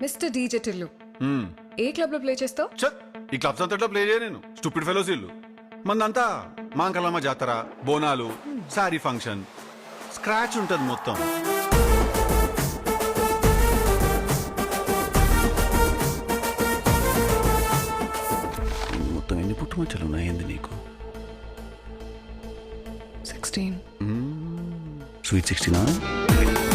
Mister DJ Tillu a club లో play చేస్తావు? ఈ క్లబ్స్ అంతట్లో ప్లే చేయ నేను. స్టూపిడ్ ఫెలోస్ ఇల్లు మందంతా మాంకలమ్మ జాతర, బోనాలు, సారీ ఫంక్షన్, స్క్రాచ్ ఉంటది మొత్తం. మొత్తం ఎన్ని పుట్టుమచ్చలు ఉన్నాయండి నీకు? 16. స్వీట్ 16.